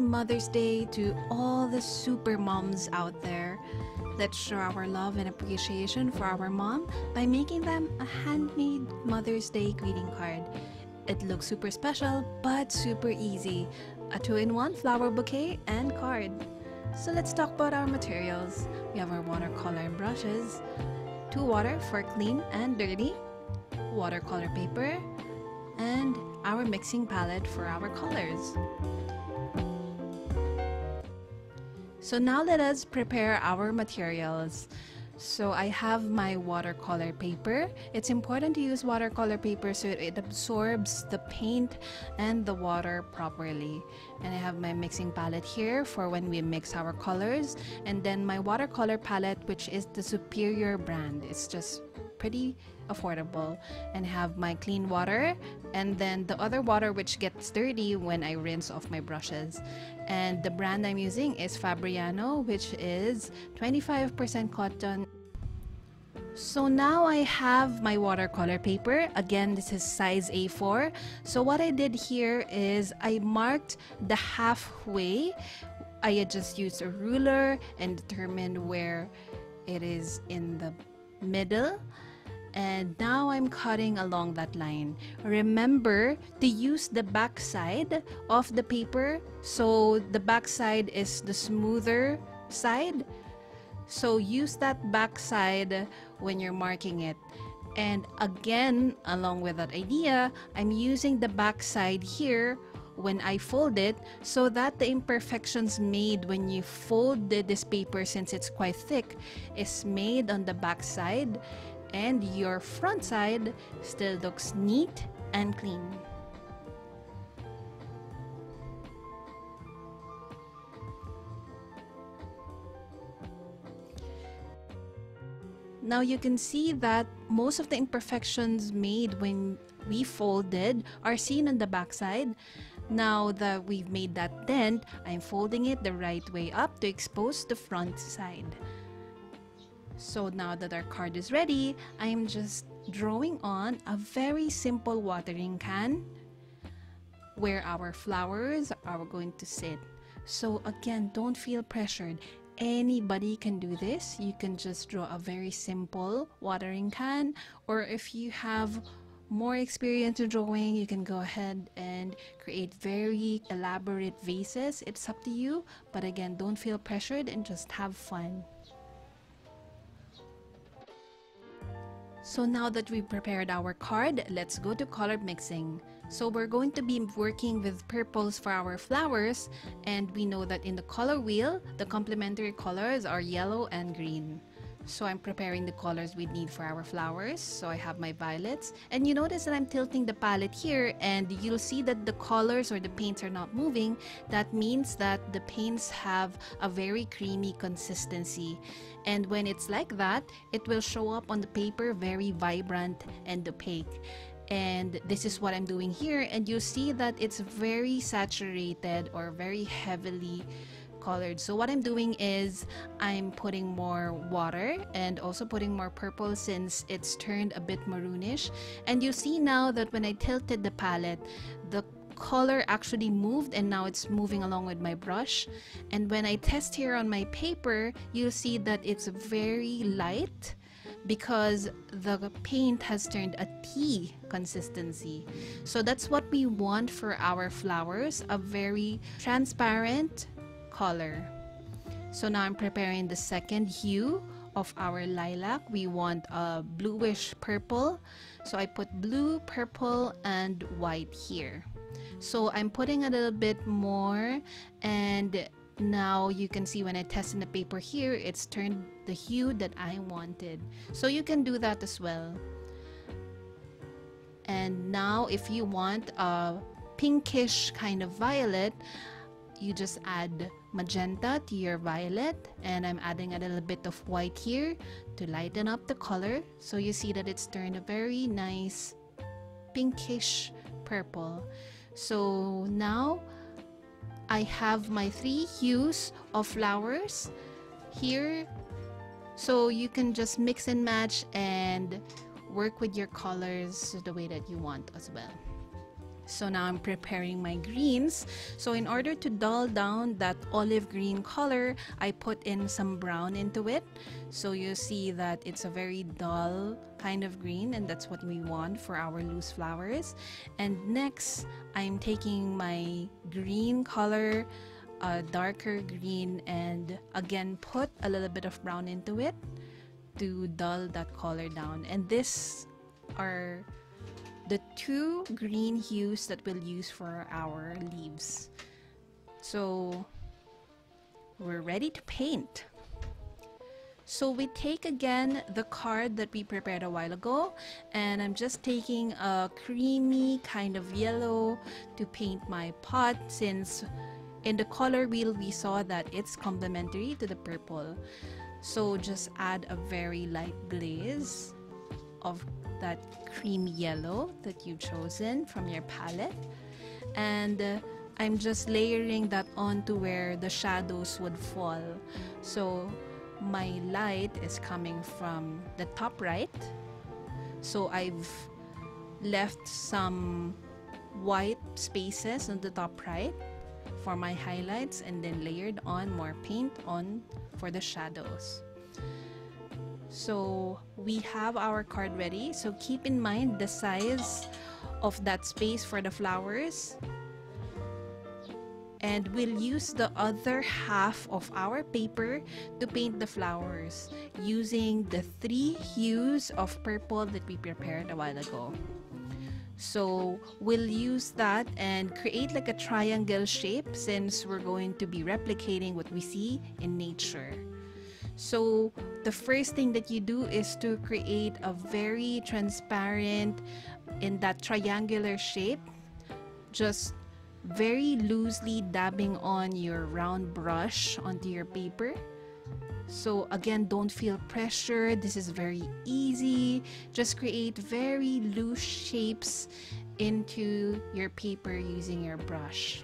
Mother's Day to all the super moms out there. Let's show our love and appreciation for our mom by making them a handmade Mother's Day greeting card. It looks super special but super easy. A 2-in-1 flower bouquet and card. So let's talk about our materials. We have our watercolor brushes, 2 water for clean and dirty, watercolor paper, and our mixing palette for our colors. So now let us prepare our materials. So I have my watercolor paper. It's important to use watercolor paper so it absorbs the paint and the water properly. And I have my mixing palette here for when we mix our colors. And then my watercolor palette, which is the Superior brand. It's just pretty affordable. And I have my clean water and then the other water which gets dirty when I rinse off my brushes. And the brand I'm using is Fabriano, which is 25% cotton. So now I have my watercolor paper. Again, this is size A4. So what I did here is I marked the halfway. I had just used a ruler and determined where it is in the middle. And now I'm cutting along that line. Remember to use the back side of the paper. So the back side is the smoother side. So use that back side when you're marking it. And again, along with that idea, I'm using the back side here when I fold it so that the imperfections made when you fold this paper, since it's quite thick, is made on the back side. And your front side still looks neat and clean. Now you can see that most of the imperfections made when we folded are seen on the back side. Now that we've made that dent, I'm folding it the right way up to expose the front side. So now that our card is ready, I'm just drawing on a very simple watering can where our flowers are going to sit. So again, don't feel pressured. Anybody can do this. You can just draw a very simple watering can, or if you have more experience in drawing, you can go ahead and create very elaborate vases. It's up to you, but again, don't feel pressured and just have fun. So now that we've prepared our card, let's go to color mixing. So we're going to be working with purples for our flowers, and we know that in the color wheel, the complementary colors are yellow and green. So I'm preparing the colors we need for our flowers. So I have my violets, and you notice that I'm tilting the palette here, and you'll see that the colors or the paints are not moving. That means that the paints have a very creamy consistency, and when it's like that, it will show up on the paper very vibrant and opaque. And this is what I'm doing here, and you'll see that it's very saturated or very heavily colored. So what I'm doing is I'm putting more water and also putting more purple since it's turned a bit maroonish. And you see now that when I tilted the palette, the color actually moved, and now it's moving along with my brush. And when I test here on my paper, you'll see that it's very light because the paint has turned a tea consistency. So that's what we want for our flowers, a very transparent color. So now I'm preparing the second hue of our lilac. We want a bluish purple. So I put blue, purple, and white here. So I'm putting a little bit more, and now you can see when I test in the paper here, it's turned the hue that I wanted. So you can do that as well. And now if you want a pinkish kind of violet, you just add magenta to your violet, and I'm adding a little bit of white here to lighten up the color. So you see that it's turned a very nice pinkish purple. So now I have my 3 hues of flowers here. So you can just mix and match and work with your colors the way that you want as well. So now I'm preparing my greens. So in order to dull down that olive green color, I put in some brown into it. So you see that it's a very dull kind of green, and that's what we want for our loose flowers. And next, I'm taking my green color, a darker green, and again put a little bit of brown into it to dull that color down. And this are the two green hues that we'll use for our leaves. So we're ready to paint. So we take again the card that we prepared a while ago, and I'm just taking a creamy kind of yellow to paint my pot, since in the color wheel we saw that it's complementary to the purple. So just add a very light glaze of that creamy yellow that you've chosen from your palette, and I'm just layering that onto where the shadows would fall. So my light is coming from the top right, so I've left some white spaces on the top right for my highlights, and then layered on more paint on for the shadows. So we have our card ready, so keep in mind the size of that space for the flowers, and we'll use the other half of our paper to paint the flowers using the three hues of purple that we prepared a while ago. So we'll use that and create like a triangle shape, since we're going to be replicating what we see in nature. So the first thing that you do is to create a very transparent, in that triangular shape, just very loosely dabbing on your round brush onto your paper. So again, don't feel pressure. This is very easy. Just create very loose shapes into your paper using your brush.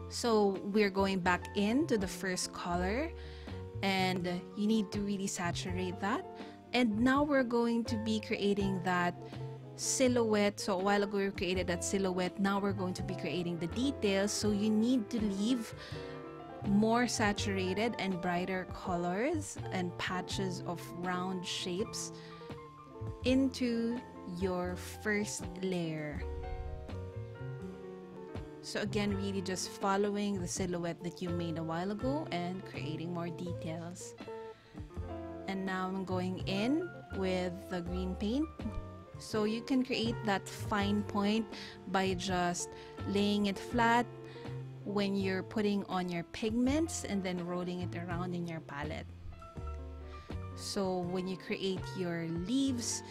So we're going back into the first color, and you need to really saturate that. And now we're going to be creating that silhouette. So a while ago we created that silhouette. Now we're going to be creating the details. So you need to leave more saturated and brighter colors and patches of round shapes into your first layer. So again, really just following the silhouette that you made a while ago and creating more details. And now I'm going in with the green paint. So you can create that fine point by just laying it flat when you're putting on your pigments and then rolling it around in your palette. So when you create your leaves,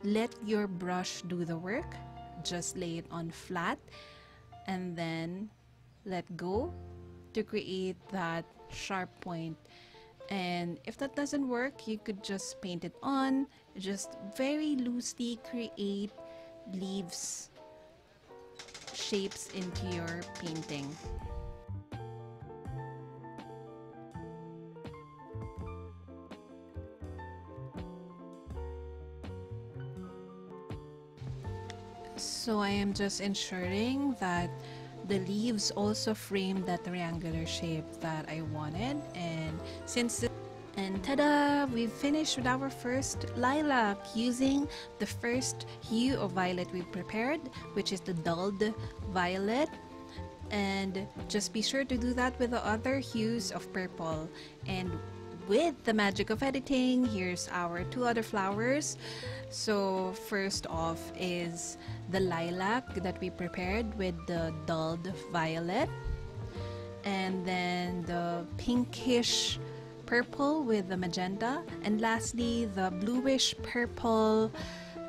let your brush do the work. Just lay it on flat and then let go to create that sharp point. And if that doesn't work, you could just paint it on. Just very loosely create leaves shapes into your painting. So I am just ensuring that the leaves also frame that triangular shape that I wanted. And ta-da! We've finished with our first lilac using the first hue of violet we prepared, which is the dulled violet. And just be sure to do that with the other hues of purple. And with the magic of editing, here's our two other flowers. So first off is the lilac that we prepared with the dulled violet, and then the pinkish purple with the magenta, and lastly the bluish purple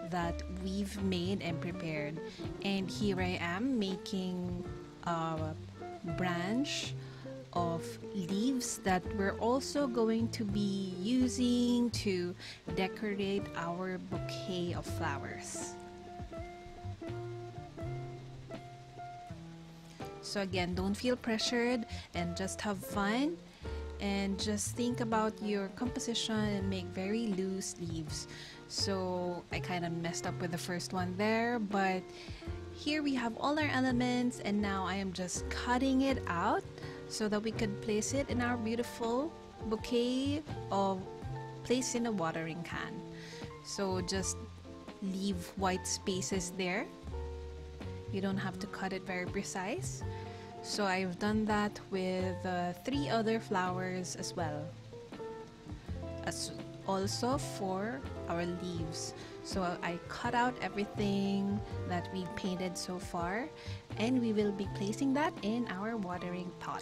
that we've made and prepared. And here I am making a branch of leaves that we're also going to be using to decorate our bouquet of flowers. So again, don't feel pressured and just have fun and just think about your composition and make very loose leaves. So I kind of messed up with the first one there, but here we have all our elements, and now I am just cutting it out so that we could place it in our beautiful bouquet of place in a watering can. So just leave white spaces there. You don't have to cut it very precise. So I've done that with 3 other flowers as well, as also for our leaves. So I cut out everything that we painted so far, and we will be placing that in our watering pot.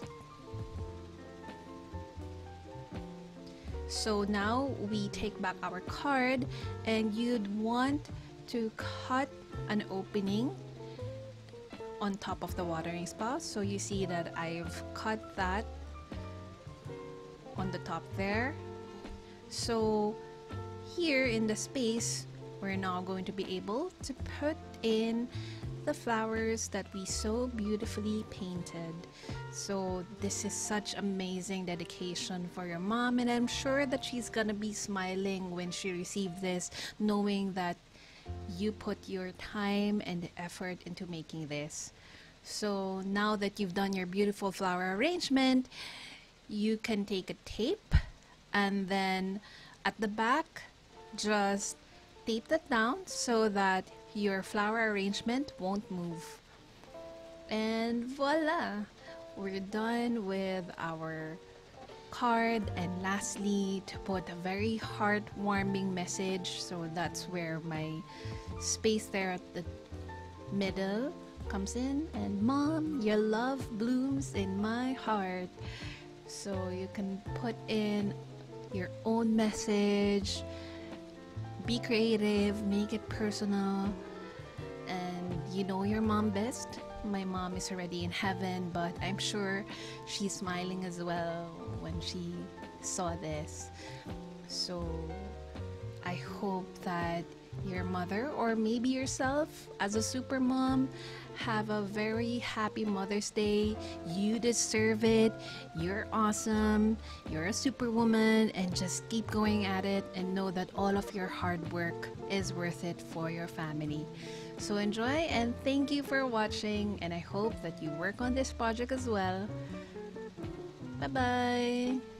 So now we take back our card, and you'd want to cut an opening on top of the watering spout. So you see that I've cut that on the top there. So here in the space, we're now going to be able to put in the flowers that we so beautifully painted. So this is such amazing dedication for your mom, and I'm sure that she's gonna be smiling when she received this, knowing that you put your time and effort into making this. So now that you've done your beautiful flower arrangement, you can take a tape, and then at the back just tape that down so that your flower arrangement won't move. And voila, we're done with our card. And lastly, to put a very heartwarming message, so that's where my space there at the middle comes in, and Mom, your love blooms in my heart. So you can put in your own message, be creative, make it personal, and you know your mom best. My mom is already in heaven, but I'm sure she's smiling as well when she saw this. So I hope that your mother, or maybe yourself as a super mom, have a very happy Mother's Day. You deserve it. You're awesome. You're a superwoman, and just keep going at it, and know that all of your hard work is worth it for your family. So enjoy, and thank you for watching, and I hope that you work on this project as well. Bye bye.